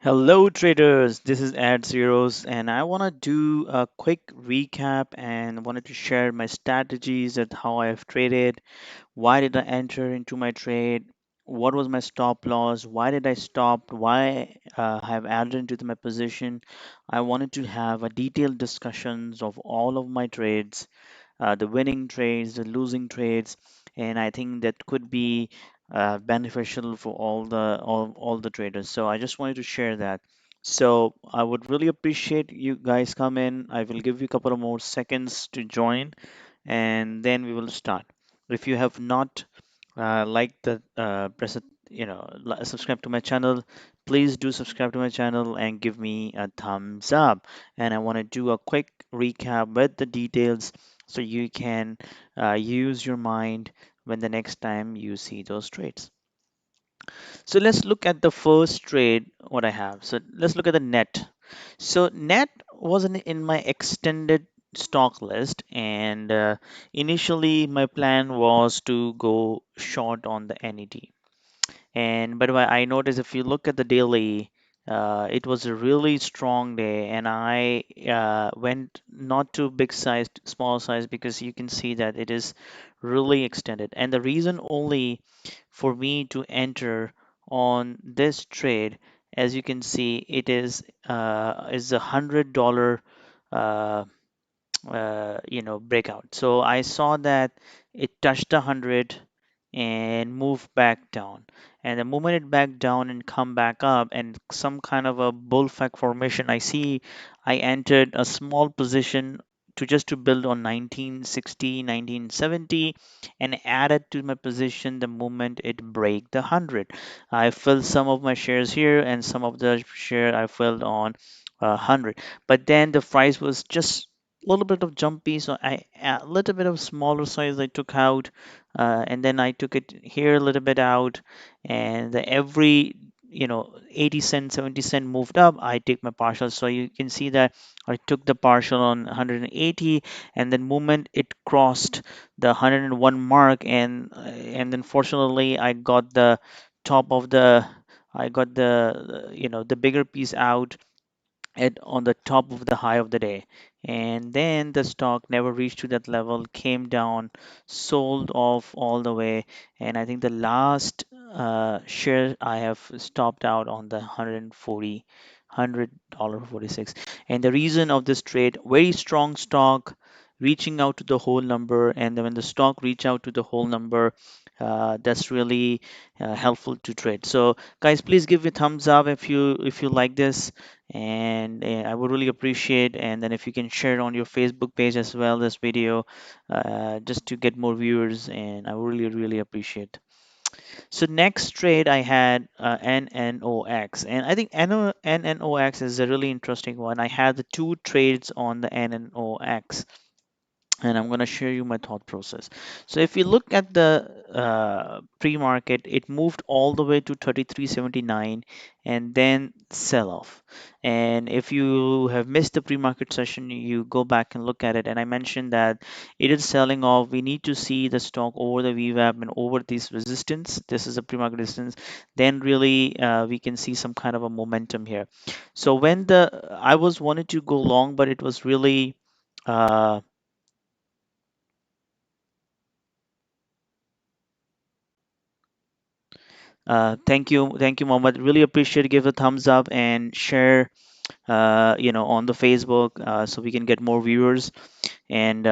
Hello, traders. This is Ad Zeros, and I want to do a quick recap and wanted to share my strategies at how I have traded. Why did I enter into my trade? What was my stop loss? Why did I stop? Why I have added into my position? I wanted to have a detailed discussions of all of my trades, the winning trades, the losing trades, and I think that could be beneficial for all the traders. So I just wanted to share that. So I would really appreciate you guys come in. I will give you a couple of more seconds to join, and then we will start. If you have not like the press it, subscribe to my channel, please do subscribe to my channel and give me a thumbs up. And I want to do a quick recap with the details so you can use your mind when the next time you see those trades. So let's look at the first trade what I have. So let's look at the net. So net wasn't in my extended stock list, and initially my plan was to go short on the NED. And but what I noticed if you look at the daily, it was a really strong day, and I went not too big size, small size, because you can see that it is really extended. And the reason only for me to enter on this trade, as you can see, it is $100 uh, breakout. So I saw that it touched 100 and moved back down. And the moment it back down and come back up and some kind of a bullfrog formation, I see I entered a small position to just to build on 1960, 1970 and added to my position the moment it break the 100. I filled some of my shares here and some of the share I filled on 100. But then the price was just little bit of jumpy, so I a little bit of smaller size I took out, and then I took it here a little bit out, and every 80 cent 70 cent moved up, I take my partial. So you can see that I took the partial on 180, and then moment it crossed the 101 mark, and then fortunately I got the bigger piece out it on the top of the high of the day, and then the stock never reached to that level, came down, sold off all the way. And I think the last share I have stopped out on the 140 $100.46. And the reason of this trade, very strong stock reaching out to the whole number, and then when the stock reach out to the whole number, that's really helpful to trade. So guys, please give me thumbs up if you like this, and I would really appreciate. And then if you can share it on your Facebook page as well, this video, just to get more viewers, and I would really appreciate. So next trade I had NNOX, and I think NNOX is a really interesting one. I had the two trades on the NNOX, and I'm going to share you my thought process. So if you look at the pre-market, it moved all the way to 33.79 and then sell off. And if you have missed the pre-market session, you go back and look at it. And I mentioned that it is selling off. We need to see the stock over the VWAP and over this resistance. This is a pre-market resistance. Then really we can see some kind of a momentum here. So when the I was wanted to go long, but it was really uh, thank you, Mohammed. Really appreciate it. Give a thumbs up and share, on the Facebook, so we can get more viewers. And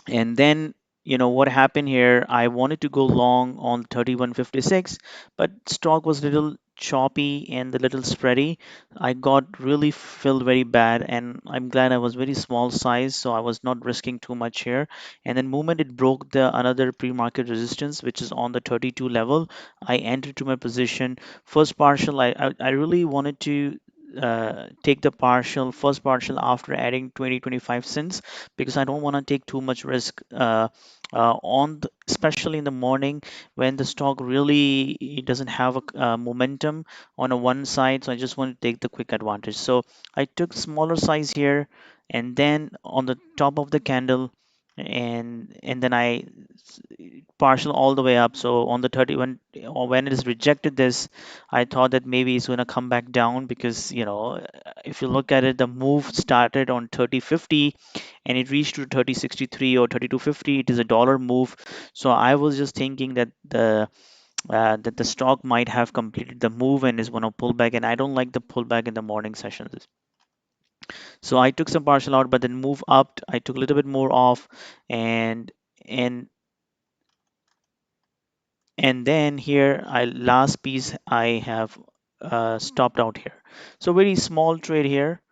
then, what happened here, I wanted to go long on 31.56, but stock was a little choppy and a little spready. I got really filled very bad, and I'm glad I was very small size, so I was not risking too much here. And then moment it broke the another pre-market resistance, which is on the 32 level, I entered to my position. First partial, I really wanted to take the first partial after adding 20-25 cents, because I don't want to take too much risk especially in the morning when the stock really it doesn't have a momentum on a one side. So I just want to take the quick advantage. So I took smaller size here, and then on the top of the candle, and then I partial all the way up. So on the 30 when it is rejected this, I thought that maybe it's going to come back down because if you look at it, the move started on 30.50 and it reached to 30.63 or 32.50. It is a dollar move. So I was just thinking that the stock might have completed the move and is going to pull back, and I don't like the pullback in the morning sessions. So I took some partial out, but then move up. I took a little bit more off, and and and then here I last piece I have stopped out here. So very small trade here,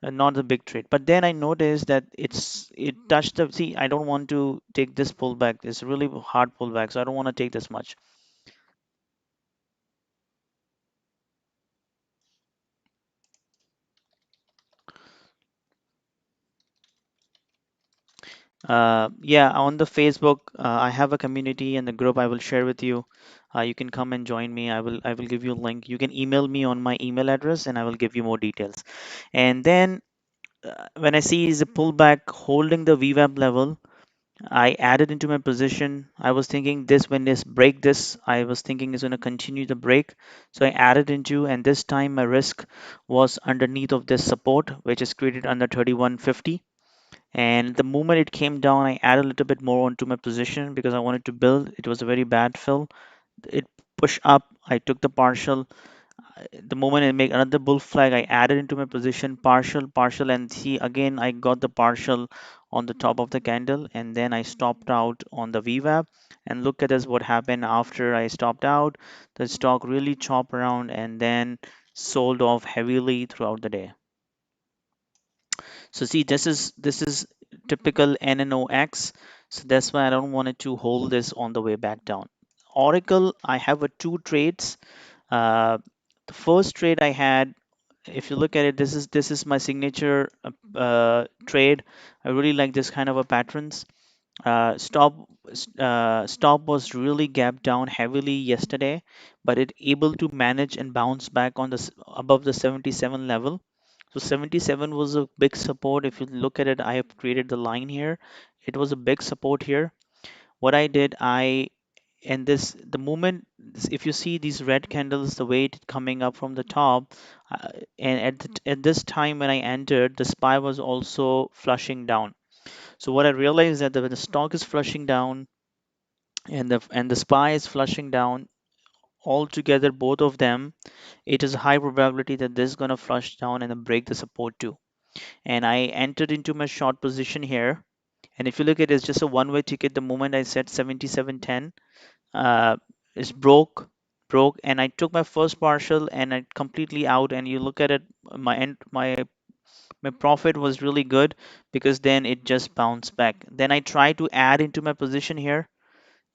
not a big trade. But then I noticed that it touched the see. I don't want to take this pullback. It's a really hard pullback, so I don't want to take this much. Yeah, on the Facebook, I have a community and the group I will share with you. You can come and join me. I will give you a link. You can email me on my email address and I will give you more details. And then when I see is a pullback holding the VWAP level, I added into my position. I was thinking this when this break this, I was thinking it's going to continue the break. So I added into, and this time my risk was underneath of this support, which is created under 3150. And the moment it came down, I added a little bit more onto my position because I wanted to build. It was a very bad fill. It pushed up. I took the partial. The moment I make another bull flag, I added into my position partial, partial, and see again I got the partial on the top of the candle, and then I stopped out on the VWAP. And look at this, what happened after I stopped out. The stock really chopped around and then sold off heavily throughout the day. So see, this is typical NNOX. So that's why I don't want it to hold this on the way back down. Oracle, I have a two trades. Uh, the first trade I had, if you look at it, this is my signature trade. I really like this kind of a patterns. Stop was really gapped down heavily yesterday, but it able to manage and bounce back on above the 77 level. So 77 was a big support. If you look at it, I have created the line here. It was a big support here. What I did, I and this the moment if you see these red candles, the way it coming up from the top, and at this time when I entered, the SPY was also flushing down. So what I realized that when the stock is flushing down and the SPY is flushing down all together, both of them, it is a high probability that this is gonna flush down and then break the support too. And I entered into my short position here. And if you look at it, it's just a one-way ticket. The moment I said 77.10, uh, it's broke, and I took my first partial and I completely out. And you look at it, my profit was really good because then it just bounced back. Then I tried to add into my position here,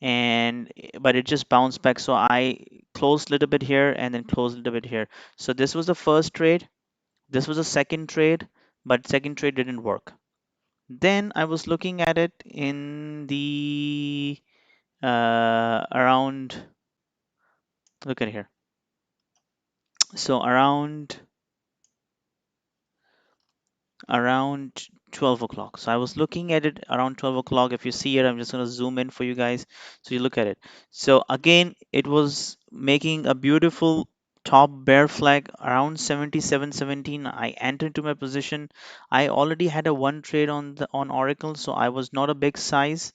and but it just bounced back. So I closed a little bit here and then closed a little bit here. So this was the first trade. This was a second trade, but second trade didn't work. Then I was looking at it in the around, look at here. So around 12 o'clock. So I was looking at it around 12 o'clock. If you see it, I'm just going to zoom in for you guys so you look at it. So again, it was making a beautiful top bear flag around 77.17. I entered into my position. I already had a one trade on Oracle, so I was not a big size.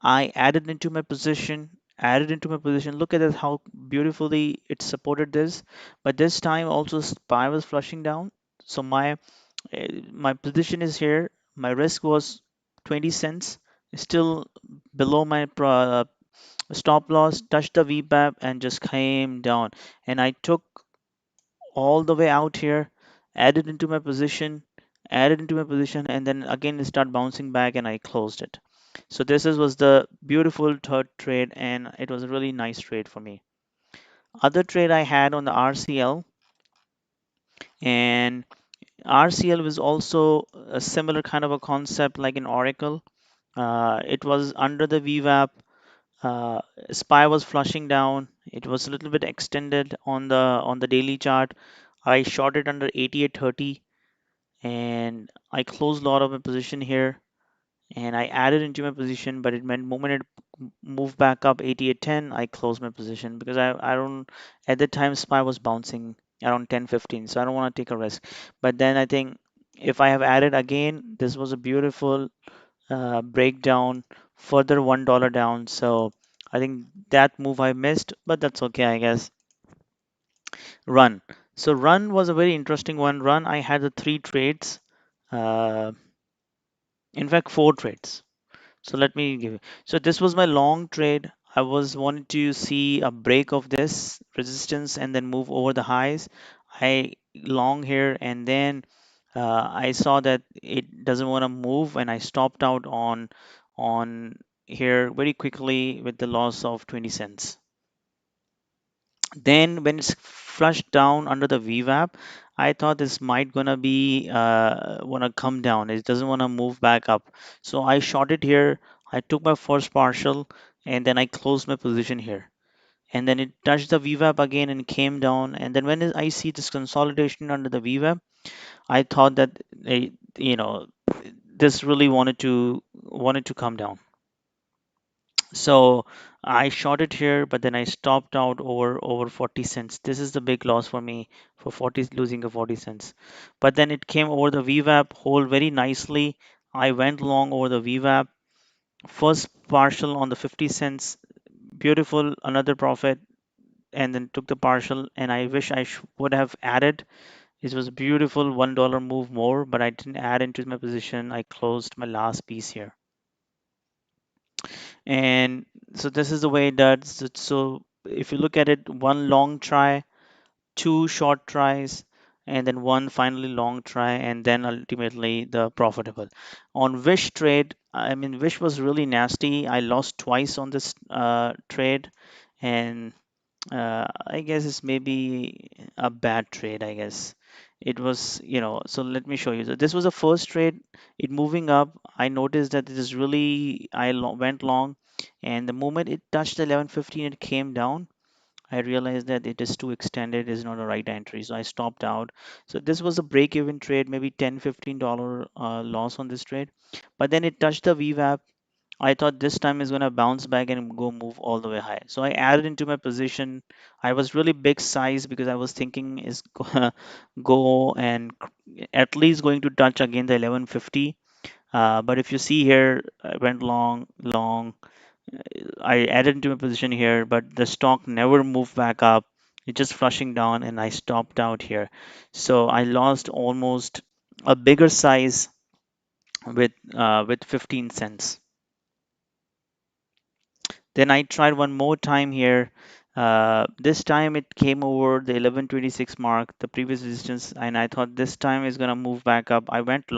I added into my position. Look at this, how beautifully it supported this. But this time also SPY was flushing down. So my position is here. My risk was 20 cents. Still below my stop loss, touched the VWAP and just came down. And I took all the way out here, added into my position, and then again it started bouncing back and I closed it. So was the beautiful third trade, and it was a really nice trade for me. Other trade I had on the RCL, and RCL was also a similar kind of a concept like in Oracle. It was under the VWAP. Uh, SPY was flushing down. It was a little bit extended on the daily chart. I shorted under 88.30 and I closed a lot of my position here. and I added into my position, but it meant moment it moved back up 88.10, I closed my position because I don't, at the time SPY was bouncing around 10.15, so I don't want to take a risk. But then I think if I have added again, this was a beautiful breakdown, further $1 down. So I think that move I missed, but that's okay, I guess. Run. So run was a very interesting one. Run, I had the three trades. Uh, in fact, four trades. So let me give you. So this was my long trade. I was wanting to see a break of this resistance and then move over the highs. I long here and then I saw that it doesn't want to move and I stopped out on here very quickly with the loss of 20 cents. Then when it's flushed down under the VWAP, I thought this might gonna be wanna come down. It doesn't wanna move back up. So I shorted here. I took my first partial and then I closed my position here. And then it touched the VWAP again and came down. And then when I see this consolidation under the VWAP, I thought that you know this really wanted to come down. So I shot it here, but then I stopped out over 40 cents. This is the big loss for me for 40 losing a 40 cents. But then it came over the VWAP hold very nicely. I went long over the VWAP. First partial on the 50 cents, beautiful, another profit, and then took the partial. And I wish I would have added. It was a beautiful $1 move more, but I didn't add into my position. I closed my last piece here. And so this is the way it does it. So if you look at it, one long try, two short tries, and then one finally long try, and then ultimately the profitable. On Wish trade, I mean, Wish was really nasty. I lost twice on this trade, and I guess it's maybe a bad trade, I guess. It was, so let me show you. So this was the first trade. It moving up. I noticed that it is really, went long, and the moment it touched the 11.15, it came down. I realized that it is too extended, is not a right entry, so I stopped out. So this was a break-even trade, maybe $10-15 loss on this trade. But then it touched the VWAP. I thought this time is going to bounce back and go move all the way high. So I added into my position. I was really big size because I was thinking is gonna go and at least going to touch again the 11.50. But if you see here, I went long, long. I added into my position here, but the stock never moved back up. It just flushing down, and I stopped out here. So I lost almost a bigger size with 15 cents. Then I tried one more time here. This time it came over the 11.26 mark, the previous resistance, and I thought this time is gonna move back up. I went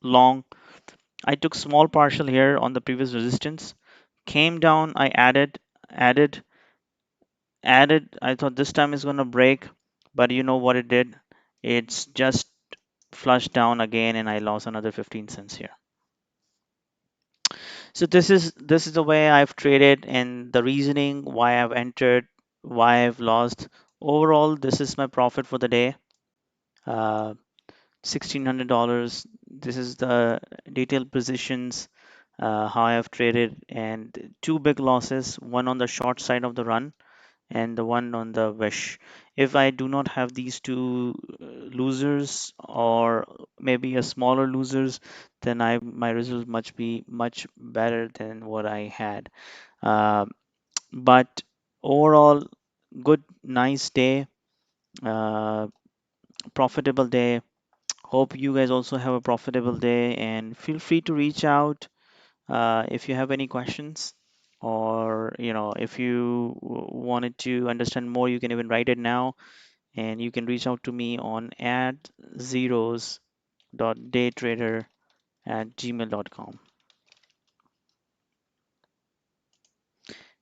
long. I took small partial here on the previous resistance. Came down. I added, added. I thought this time is gonna break, but you know what it did? It's just flushed down again, and I lost another 15 cents here. So this is the way I've traded and the reasoning why I've entered, why I've lost. Overall, this is my profit for the day. $1,600. This is the detailed positions, how I have traded, and two big losses, one on the short side of the run and the one on the wish. If I do not have these two losers or maybe a smaller losers, then I my results must be much better than what I had. Uh, but overall, good, nice day, uh, profitable day. Hope you guys also have a profitable day and feel free to reach out if you have any questions or if you wanted to understand more, you can even write it now and you can reach out to me on at zeros.daytrader@gmail.com.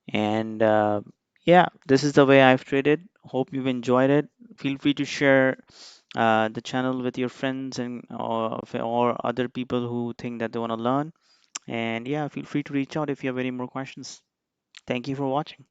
And yeah, this is the way I've traded. Hope you've enjoyed it. Feel free to share the channel with your friends and or other people who think that they want to learn. And yeah, feel free to reach out if you have any more questions. Thank you for watching.